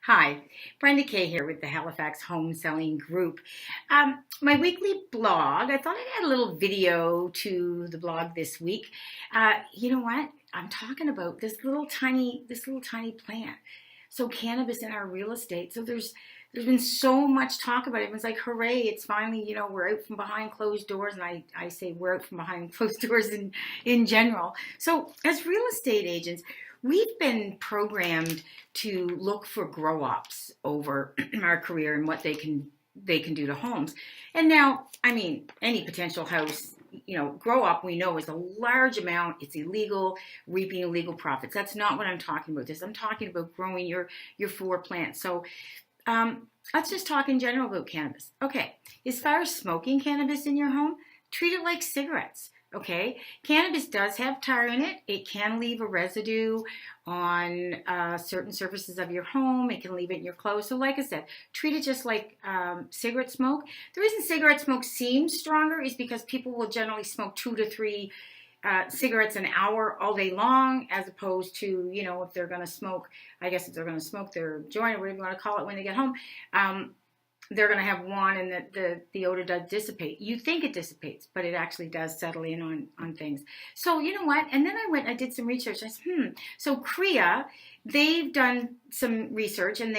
Hi, Brenda K here with the Halifax Home Selling Group. My weekly blog, I thought I'd add a little video to the blog this week. You know what? I'm talking about this little tiny plant. So cannabis in our real estate. So there's been so much talk about it. Everyone's like, hooray, it's finally, we're out from behind closed doors. And I say we're out from behind closed doors in general. So as real estate agents, we've been programmed to look for grow-ups over our career and what they can do to homes. And now, I mean, any potential house, grow up, we know is a large amount. It's illegal, reaping illegal profits. That's not what I'm talking about. I'm talking about growing your floor plants. So let's just talk in general about cannabis. Okay, as far as smoking cannabis in your home, treat it like cigarettes. Okay, cannabis does have tar in it. It can leave a residue on certain surfaces of your home. It can leave it in your clothes. So like I said, treat it just like cigarette smoke. The reason cigarette smoke seems stronger is because people will generally smoke 2 to 3 cigarettes an hour all day long, as opposed to, if they're going to smoke, I guess if they're going to smoke their joint or whatever you want to call it when they get home, they're going to have one, and the odor does dissipate. You think it dissipates, but it actually does settle in on things. So you know what? And then I did some research. I said, So CREA, they've done some research, and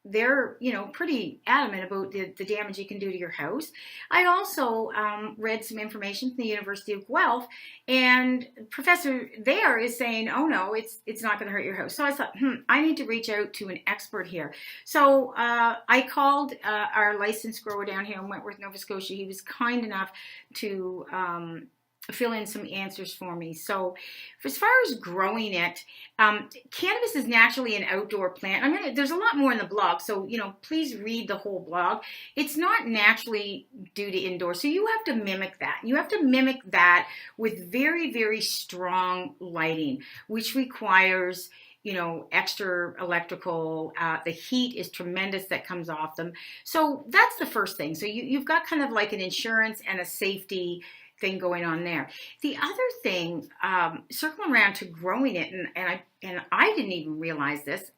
they're pretty adamant about the damage it can do to your house. I also read some information from the University of Guelph, and professor there is saying, oh no, it's not going to hurt your house. So I thought, I need to reach out to an expert here. So I called our licensed grower down here in Wentworth, Nova Scotia. He was kind enough to fill in some answers for me. So as far as growing it, cannabis is naturally an outdoor plant. There's a lot more in the blog, so please read the whole blog. It's not naturally due to indoor, so you have to mimic that. You have to mimic that with very, very strong lighting, which requires extra electrical. The heat is tremendous that comes off them. So that's the first thing. So you've got kind of like an insurance and a safety thing going on there. The other thing, circling around to growing it, and I didn't even realize this,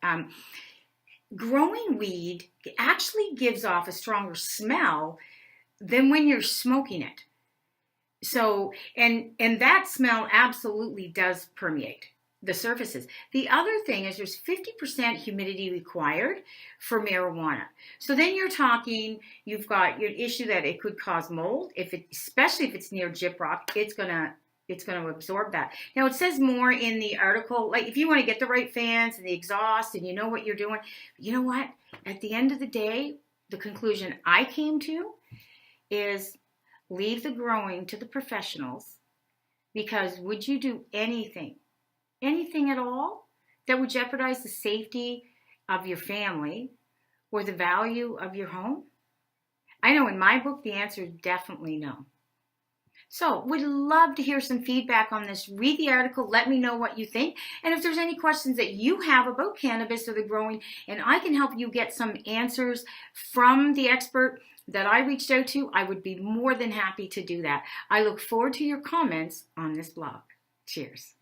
growing weed actually gives off a stronger smell than when you're smoking it. So, and that smell absolutely does permeate the surfaces. The other thing is there's 50% humidity required for marijuana. So then you're talking, you've got your issue that it could cause mold. Especially if it's near gyprock, it's gonna absorb that. Now it says more in the article, like if you want to get the right fans and the exhaust and you know what you're doing, you know what? At the end of the day, the conclusion I came to is leave the growing to the professionals, because would you do anything at all that would jeopardize the safety of your family or the value of your home? I know in my book, the answer is definitely no. So would love to hear some feedback on this. Read the article. Let me know what you think. And if there's any questions that you have about cannabis or the growing, and I can help you get some answers from the expert that I reached out to, I would be more than happy to do that. I look forward to your comments on this blog. Cheers.